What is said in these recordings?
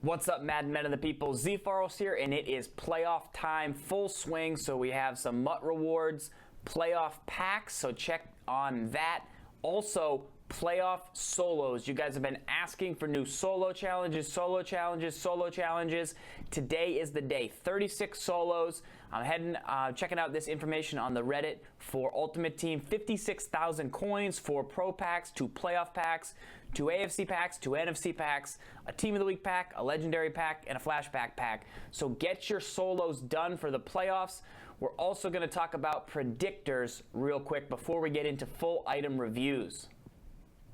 What's up, Madden Men of the People? Z Faros here, and it is playoff time, full swing. So we have some MUT rewards, playoff packs, so check on that. Also, playoff solos. You guys have been asking for new solo challenges. Today is the day. 36 solos. I'm checking out this information on the Reddit for Ultimate Team. 56,000 coins for pro packs, 2 playoff packs, 2 AFC packs, 2 NFC packs, a Team of the Week pack, a Legendary pack, and a Flashback pack. So get your solos done for the playoffs. We're also going to talk about predictors real quick before we get into full item reviews.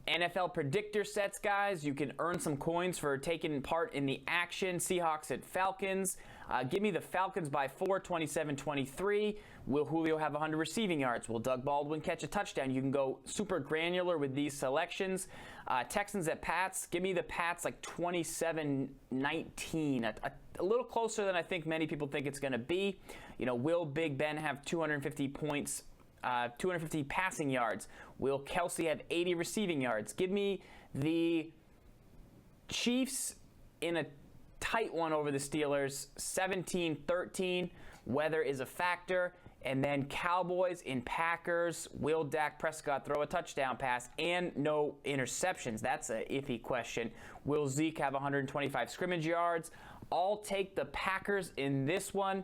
NFL predictor sets, guys. You can earn some coins for taking part in the action. Seahawks at Falcons. Give me the Falcons by 4, 27-23. Will Julio have 100 receiving yards? Will Doug Baldwin catch a touchdown? You can go super granular with these selections. Texans at Pats. Give me the Pats like 27-19. A little closer than I think many people think it's going to be. You know, will Big Ben have 250 points? 250 passing yards. Will Kelsey have 80 receiving yards? Give me the Chiefs in a tight one over the Steelers, 17-13. Weather is a factor. And then Cowboys in Packers. Will Dak Prescott throw a touchdown pass and no interceptions? That's a iffy question. Will Zeke have 125 scrimmage yards? I'll take the Packers in this one.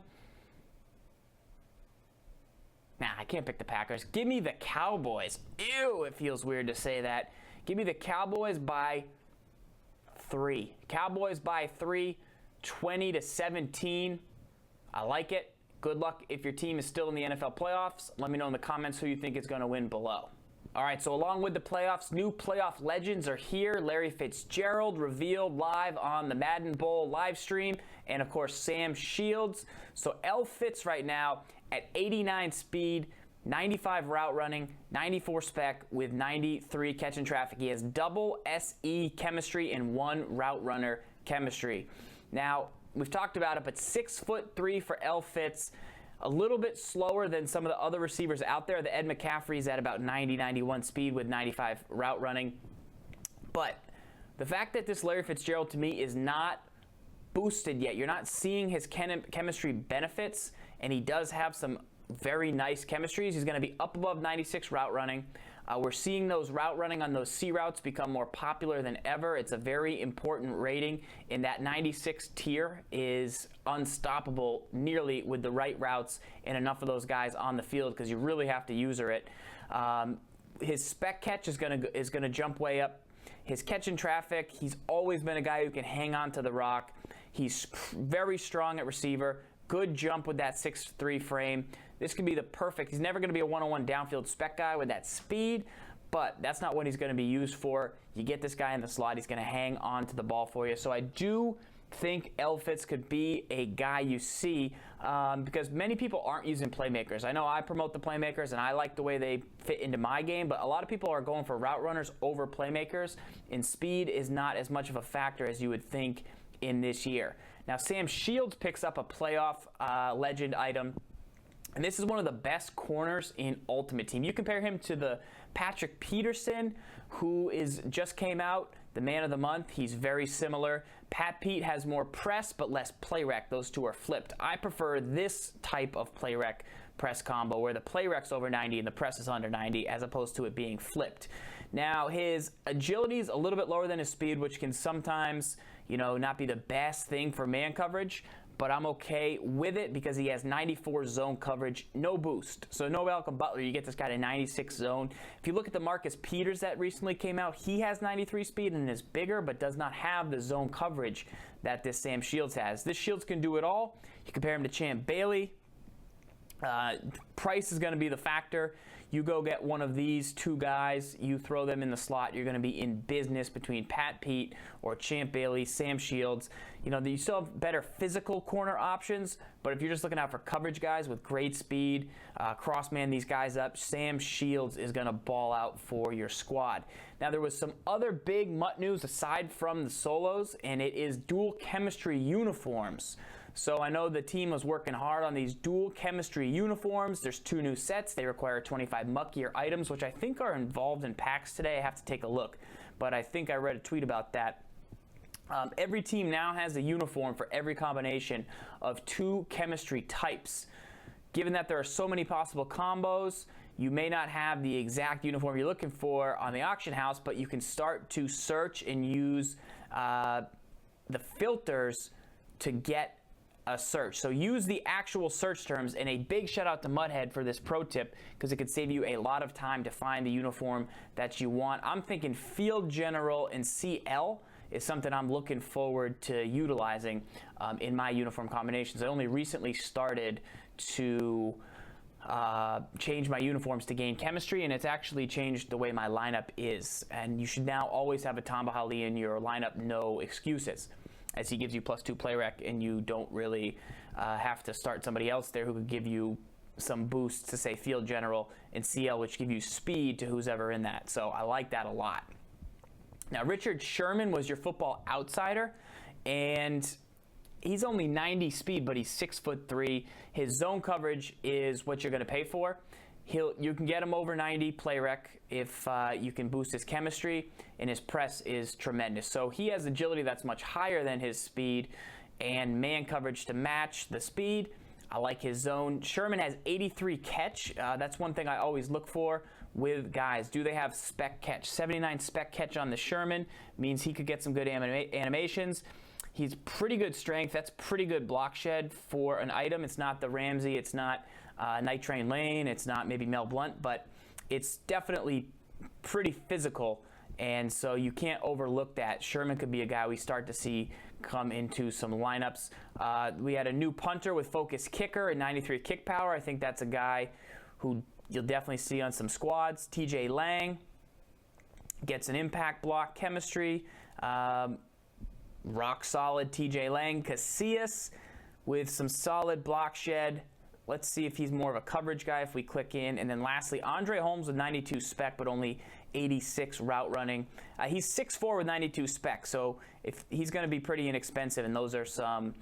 Nah, I can't pick the Packers. Give me the Cowboys. Ew, it feels weird to say that. Give me the Cowboys by 3. Cowboys by 3, 20-17. I like it. Good luck if your team is still in the NFL playoffs. Let me know in the comments who you think is going to win below. All right, so along with the playoffs, new playoff legends are here. Larry Fitzgerald revealed live on the Madden Bowl live stream, and of course Sam Shields. So L Fitz right now at 89 speed, 95 route running, 94 spec with 93 catch and traffic. He has double SE chemistry and 1 route runner chemistry. Now, we've talked about it, but 6'3" for L Fitz. A little bit slower than some of the other receivers out there. The Ed McCaffrey's at about 90-91 speed with 95 route running. But the fact that this Larry Fitzgerald to me is not boosted yet, you're not seeing his chemistry benefits, and he does have some very nice chemistries. He's going to be up above 96 route running. We're seeing those route running on those C routes become more popular than ever. It's a very important rating, and that 96 tier is unstoppable nearly with the right routes and enough of those guys on the field because you really have to user it. His spec catch is going to jump way up. His catch in traffic, he's always been a guy who can hang on to the rock. He's very strong at receiver. Good jump with that 6'3" frame. This could be the perfect. He's never going to be a one-on-one downfield spec guy with that speed, but that's not what he's going to be used for. You get this guy in the slot, he's going to hang on to the ball for you. So I do think L Fitz could be a guy you see because many people aren't using playmakers. I know I promote the playmakers and I like the way they fit into my game, but a lot of people are going for route runners over playmakers, and speed is not as much of a factor as you would think in this year. Now, Sam Shields picks up a playoff legend item, and this is one of the best corners in Ultimate Team. You compare him to the Patrick Peterson, who just came out, the man of the month. He's very similar. Pat Pete has more press but less play rec. Those two are flipped. I prefer this type of play rec press combo where the play rec's over 90 and the press is under 90 as opposed to it being flipped. Now, his agility is a little bit lower than his speed, which can sometimes, not be the best thing for man coverage, but I'm okay with it because he has 94 zone coverage, no boost. So no Malcolm Butler, you get this guy to 96 zone. If you look at the Marcus Peters that recently came out, he has 93 speed and is bigger, but does not have the zone coverage that this Sam Shields has. This Shields can do it all. You compare him to Champ Bailey. Price is going to be the factor. You go get one of these 2 guys, you throw them in the slot, you're going to be in business between Pat Pete or Champ Bailey, Sam Shields. You still have better physical corner options, but if you're just looking out for coverage guys with great speed, cross-man these guys up, Sam Shields is going to ball out for your squad. Now, there was some other big MUT news aside from the solos, and it is dual chemistry uniforms. So I know the team was working hard on these dual chemistry uniforms. There's 2 new sets. They require 25 MUT gear items, which I think are involved in packs today. I have to take a look, but I think I read a tweet about that. Every team now has a uniform for every combination of 2 chemistry types. Given that there are so many possible combos, you may not have the exact uniform you're looking for on the auction house, but you can start to search and use the filters to get a search. So use the actual search terms, and a big shout out to Muthead for this pro tip, because it could save you a lot of time to find the uniform that you want. I'm thinking Field General and CL is something I'm looking forward to utilizing in my uniform combinations. I only recently started to change my uniforms to gain chemistry, and it's actually changed the way my lineup is. And you should now always have a Tamba Hali in your lineup, no excuses, as he gives you +2 play rec, and you don't really have to start somebody else there who could give you some boosts to, say, Field General and CL, which give you speed to who's ever in that. So I like that a lot. Now, Richard Sherman was your football outsider, and he's only 90 speed, but he's 6'3". His zone coverage is what you're going to pay for. You can get him over 90 play rec if you can boost his chemistry, and his press is tremendous. So he has agility that's much higher than his speed, and man coverage to match the speed. I like his zone. Sherman has 83 catch. That's one thing I always look for with guys. Do they have spec catch? 79 spec catch on the Sherman means he could get some good animations. He's pretty good strength. That's pretty good block shed for an item. It's not the Ramsey. It's not Night Train Lane. It's not maybe Mel Blount, but it's definitely pretty physical, and so you can't overlook that. Sherman could be a guy we start to see come into some lineups. We had a new punter with focus kicker and 93 kick power. I think that's a guy who you'll definitely see on some squads. TJ Lang gets an impact block chemistry. Rock solid TJ Lang. Casillas with some solid block shed. Let's see if he's more of a coverage guy if we click in. And then lastly, Andre Holmes with 92 spec, but only 86 route running. He's 6'4" with 92 spec, so if he's going to be pretty inexpensive, and those are some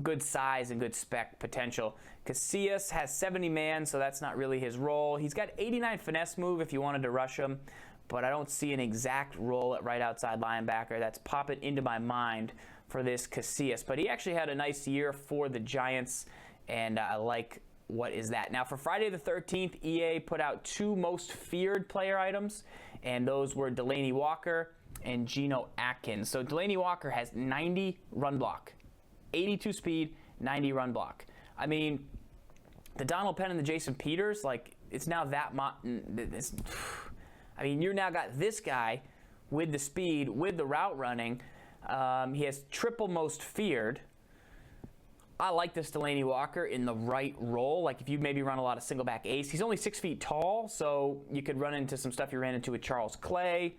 good size and good spec potential. Casillas has 70 man, so that's not really his role. He's got 89 finesse move if you wanted to rush him, but I don't see an exact role at right outside linebacker that's popping into my mind for this Casillas. But he actually had a nice year for the Giants, and I like what is that. Now, for Friday the 13th, EA put out 2 most feared player items, and those were Delaney Walker and Geno Atkins. So Delaney Walker has 90 run block, 82 speed, 90 run block. I mean, the Donald Penn and the Jason Peters, like, it's now that I mean, you now got this guy with the speed, with the route running. He has triple most feared. I like this Delaney Walker in the right role. Like if you maybe run a lot of single back ace, he's only 6 feet tall, so you could run into some stuff you ran into with Charles Clay.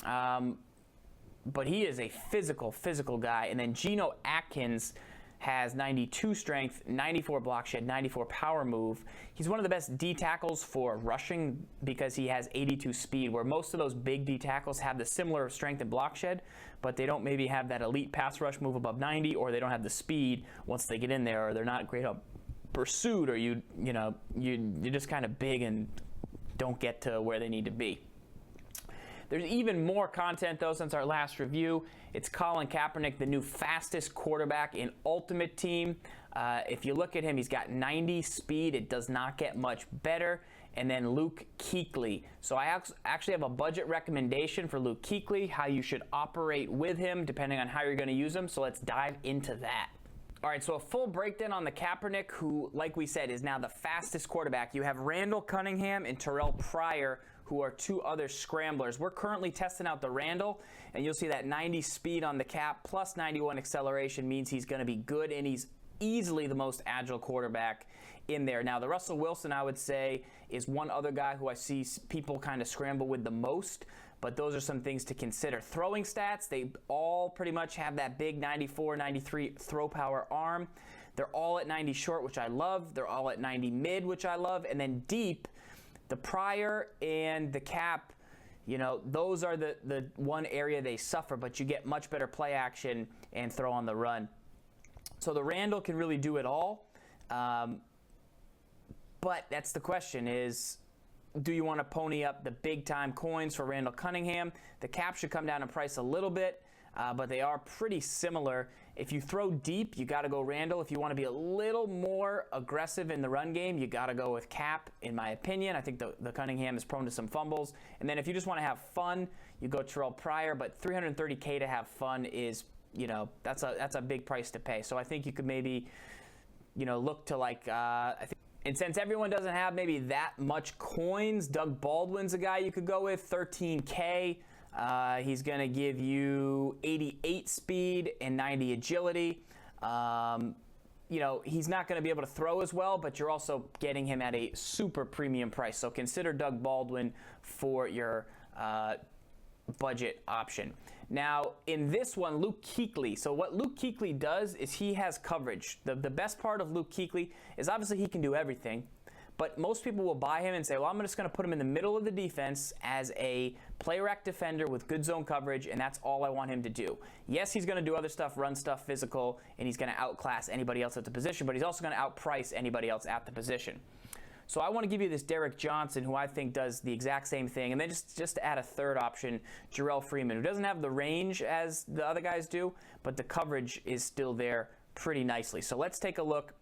But he is a physical guy. And then Geno Atkins has 92 strength, 94 block shed, 94 power move. He's one of the best D tackles for rushing because he has 82 speed, where most of those big D tackles have the similar strength and block shed, but they don't maybe have that elite pass rush move above 90, or they don't have the speed once they get in there, or they're not great up pursuit, or you're just kind of big and don't get to where they need to be. There's even more content, though, since our last review. It's Colin Kaepernick, the new fastest quarterback in Ultimate Team. If you look at him, he's got 90 speed. It does not get much better. And then Luke Kuechly. So I actually have a budget recommendation for Luke Kuechly, how you should operate with him depending on how you're going to use him. So let's dive into that. All right, so a full breakdown on the Kaepernick, who, like we said, is now the fastest quarterback. You have Randall Cunningham and Terrell Pryor, who are 2 other scramblers. We're currently testing out the Randall, and you'll see that 90 speed on the Cap plus 91 acceleration means he's going to be good, and he's easily the most agile quarterback in there. Now, the Russell Wilson, I would say, is one other guy who I see people kind of scramble with the most, but those are some things to consider. Throwing stats, they all pretty much have that big 94, 93 throw power arm. They're all at 90 short, which I love. They're all at 90 mid, which I love. And then deep, the Pryor and the Cap, those are the one area they suffer, but you get much better play action and throw on the run. So the Randall can really do it all. But that's the question is, do you want to pony up the big-time coins for Randall Cunningham? The Cap should come down in price a little bit. but they are pretty similar. If you throw deep, you got to go Randall. If you want to be a little more aggressive in the run game, you got to go with Cap, in my opinion. I think the Cunningham is prone to some fumbles. And then if you just want to have fun, you go Terrell Pryor, but $330K to have fun is, that's a big price to pay. So I think you could maybe, look to I think. And since everyone doesn't have maybe that much coins, Doug Baldwin's a guy you could go with, $13K. He's going to give you 88 speed and 90 agility. He's not going to be able to throw as well, but you're also getting him at a super premium price. So consider Doug Baldwin for your budget option. Now, in this one, Luke Kuechly. So what Luke Kuechly does is he has coverage. The best part of Luke Kuechly is obviously he can do everything, but most people will buy him and say, well, I'm just going to put him in the middle of the defense as a play rack defender with good zone coverage, and that's all I want him to do. Yes, he's going to do other stuff, run stuff, physical, and he's going to outclass anybody else at the position, but he's also going to outprice anybody else at the position. So I want to give you this Derek Johnson, who I think does the exact same thing. And then just to add a third option, Jarrell Freeman, who doesn't have the range as the other guys do, but the coverage is still there pretty nicely. So let's take a look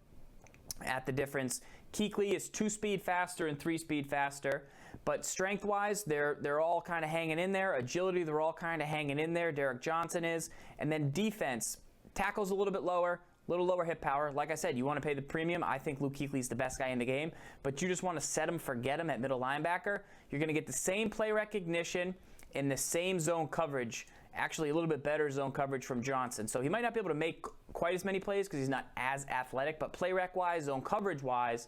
at the difference. Kuechly is 2-speed faster and 3-speed faster. But strength-wise, they're all kind of hanging in there. Agility, they're all kind of hanging in there. Derek Johnson is. And then defense, tackles a little bit lower. Little lower hip power. Like I said, you want to pay the premium. I think Luke Kuechly is the best guy in the game, but you just want to set him, forget him at middle linebacker. You're going to get the same play recognition and the same zone coverage, actually a little bit better zone coverage from Johnson. So he might not be able to make quite as many plays because he's not as athletic, but play rec-wise, zone coverage-wise,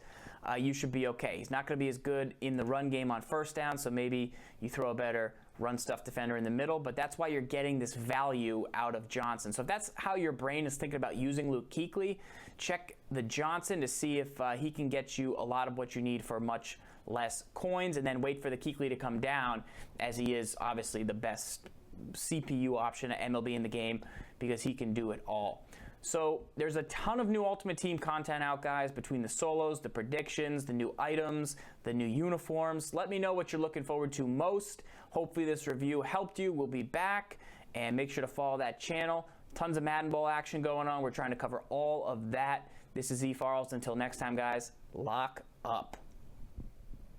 you should be okay. He's not going to be as good in the run game on first down, so maybe you throw a better run stuff defender in the middle, but that's why you're getting this value out of Johnson. So if that's how your brain is thinking about using Luke Kuechly, check the Johnson to see if he can get you a lot of what you need for much less coins, and then wait for the Kuechly to come down, as he is obviously the best CPU option at MLB in the game because he can do it all. So there's a ton of new Ultimate Team content out, guys, between the solos, the predictions, the new items, the new uniforms. Let me know what you're looking forward to most. Hopefully this review helped you. We'll be back, and make sure to follow that channel. Tons of Madden Bowl action going on. We're trying to cover all of that. This is Z Farles. Until next time, guys, lock up.